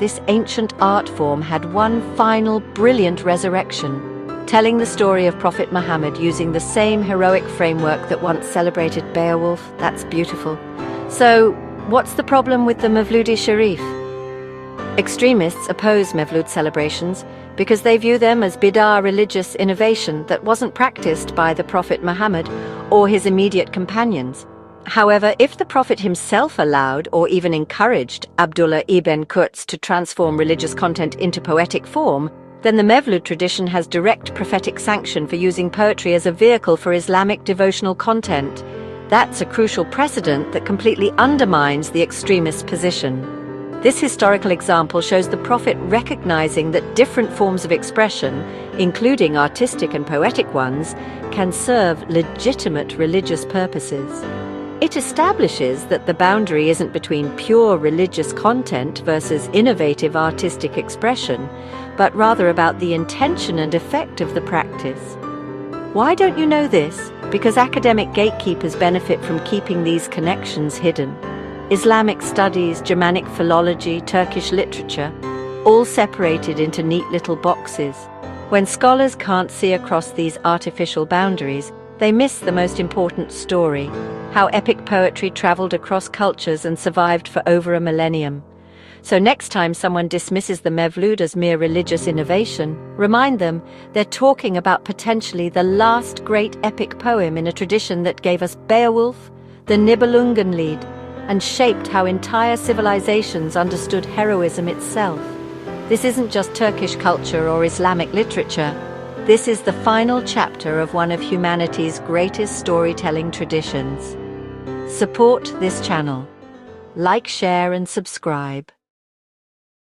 this ancient art form had one final brilliant resurrection, telling the story of Prophet Muhammad using the same heroic framework that once celebrated Beowulf. That's beautiful. So, what's the problem with the Mevlid Sharif? Extremists oppose Mevlud celebrations because they view them as bid'ah religious innovation that wasn't practiced by the Prophet Muhammad or his immediate companions. However, if the Prophet himself allowed or even encouraged Abdullah ibn Qutz to transform religious content into poetic form, then the Mevlud tradition has direct prophetic sanction for using poetry as a vehicle for Islamic devotional content. That's a crucial precedent that completely undermines the extremist position. This historical example shows the Prophet recognizing that different forms of expression, including artistic and poetic ones, can serve legitimate religious purposes. It establishes that the boundary isn't between pure religious content versus innovative artistic expression, but rather about the intention and effect of the practice. Why don't you know this? Because academic gatekeepers benefit from keeping these connections hidden. Islamic studies, Germanic philology, Turkish literature, all separated into neat little boxes. When scholars can't see across these artificial boundaries, they miss the most important story, how epic poetry traveled across cultures and survived for over a millennium. So next time someone dismisses the Mevlud as mere religious innovation, remind them they're talking about potentially the last great epic poem in a tradition that gave us Beowulf, the Nibelungenlied, and shaped how entire civilizations understood heroism itself. This isn't just Turkish culture or Islamic literature. This is the final chapter of one of humanity's greatest storytelling traditions. Support this channel. Like, share, and subscribe.